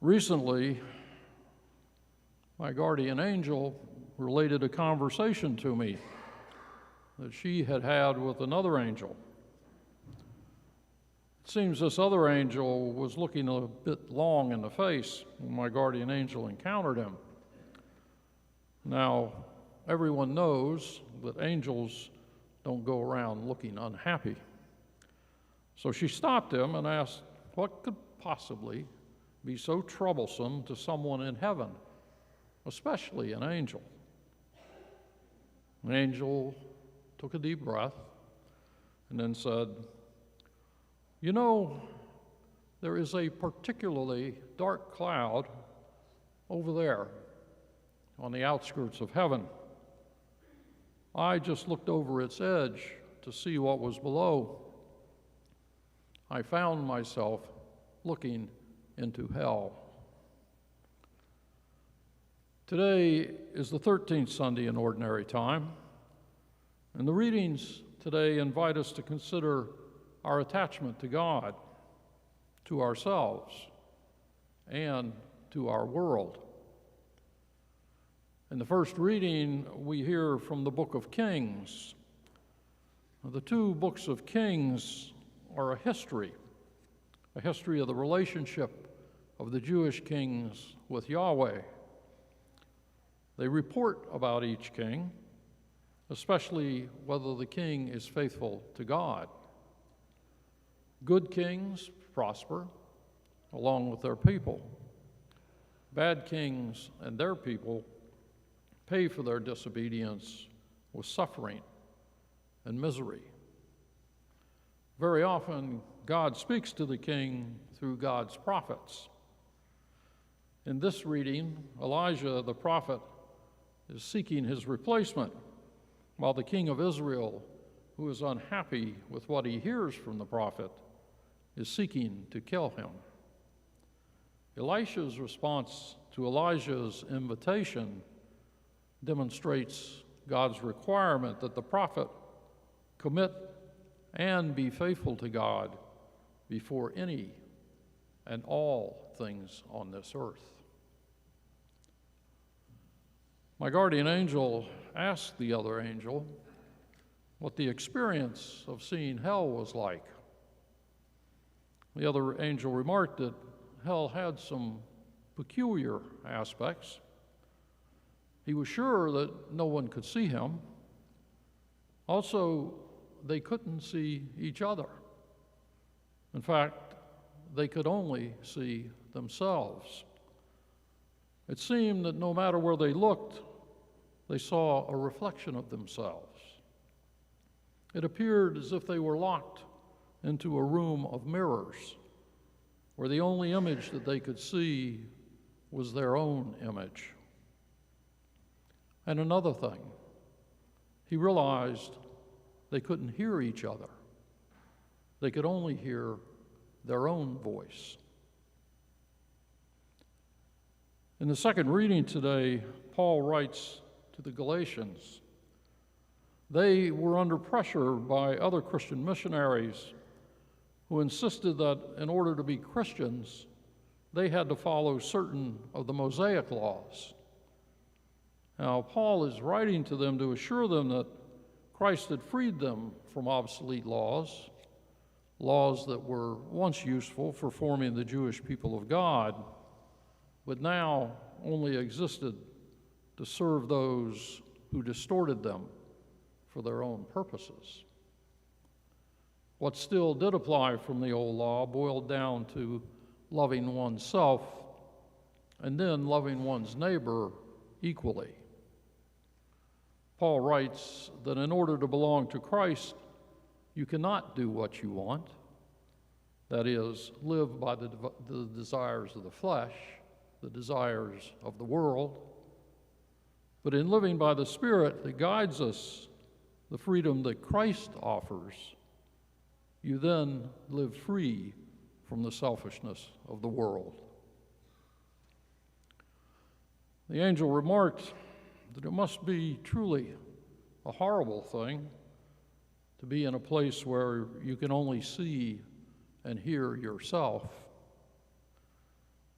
Recently, my guardian angel related a conversation to me that she had had with another angel. It seems this other angel was looking a bit long in the face when my guardian angel encountered him. Now, everyone knows that angels don't go around looking unhappy. So she stopped him and asked, what could possibly be so troublesome to someone in heaven, especially an angel? The angel took a deep breath and then said, you know, there is a particularly dark cloud over there on the outskirts of heaven. I just looked over its edge to see what was below. I found myself looking into hell. Today is the 13th Sunday in Ordinary Time, and the readings today invite us to consider our attachment to God, to ourselves, and to our world. In the first reading, we hear from the book of Kings. The two books of Kings are a history of the relationship of the Jewish kings with Yahweh. They report about each king, especially whether the king is faithful to God. Good kings prosper along with their people. Bad kings and their people pay for their disobedience with suffering and misery. Very often, God speaks to the king through God's prophets. In this reading, Elijah the prophet is seeking his replacement, while the king of Israel, who is unhappy with what he hears from the prophet, is seeking to kill him. Elisha's response to Elijah's invitation demonstrates God's requirement that the prophet commit and be faithful to God before any and all things on this earth. My guardian angel asked the other angel what the experience of seeing hell was like. The other angel remarked that hell had some peculiar aspects. He was sure that no one could see him. Also, they couldn't see each other. In fact, they could only see themselves. It seemed that no matter where they looked, they saw a reflection of themselves. It appeared as if they were locked into a room of mirrors, where the only image that they could see was their own image. And another thing, he realized they couldn't hear each other. They could only hear their own voice. In the second reading today, Paul writes to the Galatians. They were under pressure by other Christian missionaries who insisted that in order to be Christians, they had to follow certain of the Mosaic laws. Now, Paul is writing to them to assure them that Christ had freed them from obsolete laws that were once useful for forming the Jewish people of God, but now only existed to serve those who distorted them for their own purposes. What still did apply from the old law boiled down to loving oneself and then loving one's neighbor equally. Paul writes that in order to belong to Christ, you cannot do what you want, that is, live by the desires of the flesh, the desires of the world, but in living by the Spirit that guides us, the freedom that Christ offers, you then live free from the selfishness of the world. The angel remarked that it must be truly a horrible thing to be in a place where you can only see and hear yourself.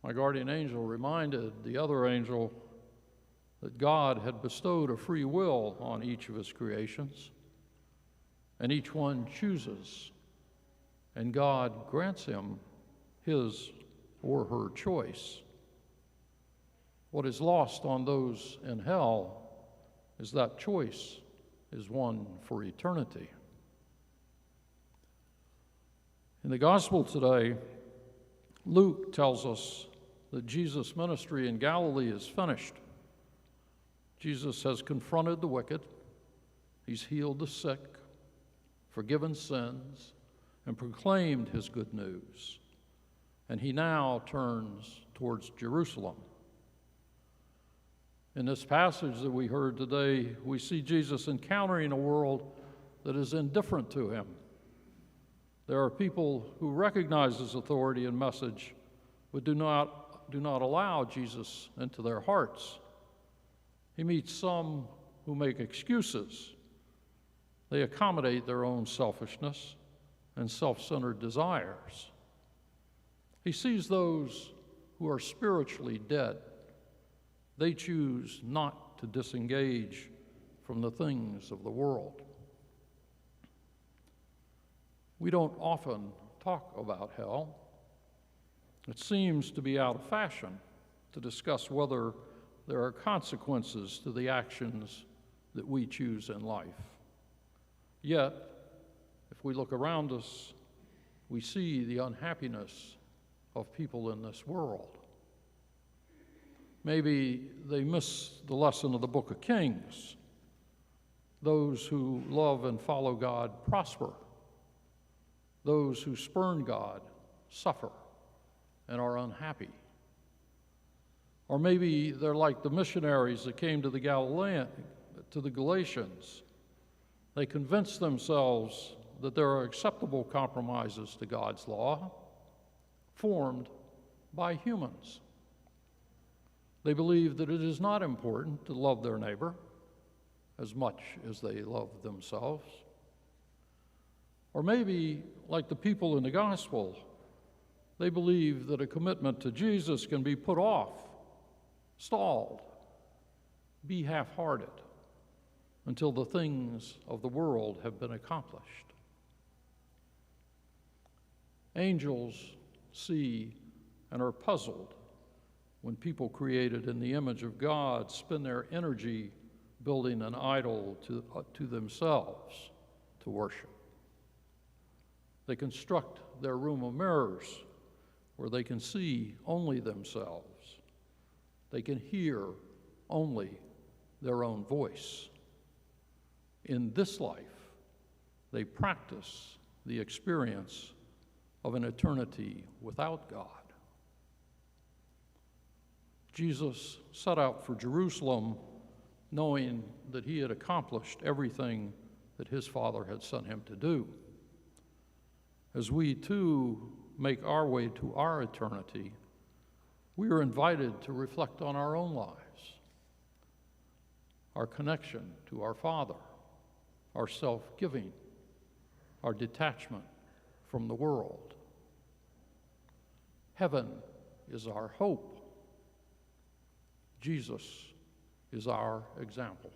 My guardian angel reminded the other angel that God had bestowed a free will on each of his creations, and each one chooses, and God grants him his or her choice. What is lost on those in hell is that choice is one for eternity. In the gospel today, Luke tells us that Jesus' ministry in Galilee is finished. Jesus has confronted the wicked, he's healed the sick, forgiven sins, and proclaimed his good news. And he now turns towards Jerusalem. In this passage that we heard today, we see Jesus encountering a world that is indifferent to him. There are people who recognize his authority and message, but do not allow Jesus into their hearts. He meets some who make excuses. They accommodate their own selfishness and self-centered desires. He sees those who are spiritually dead. They choose not to disengage from the things of the world. We don't often talk about hell. It seems to be out of fashion to discuss whether there are consequences to the actions that we choose in life. Yet, if we look around us, we see the unhappiness of people in this world. Maybe they miss the lesson of the book of Kings. Those who love and follow God prosper. Those who spurn God suffer and are unhappy. Or maybe they're like the missionaries that came to the Galatians. They convinced themselves that there are acceptable compromises to God's law formed by humans. They believe that it is not important to love their neighbor as much as they love themselves. Or maybe, like the people in the gospel, they believe that a commitment to Jesus can be put off, stalled, be half-hearted until the things of the world have been accomplished. Angels see and are puzzled when people created in the image of God spend their energy building an idol to themselves to worship. They construct their room of mirrors where they can see only themselves. They can hear only their own voice. In this life, they practice the experience of an eternity without God. Jesus set out for Jerusalem knowing that he had accomplished everything that his Father had sent him to do. As we too make our way to our eternity, we are invited to reflect on our own lives, our connection to our Father, our self-giving, our detachment from the world. Heaven is our hope. Jesus is our example.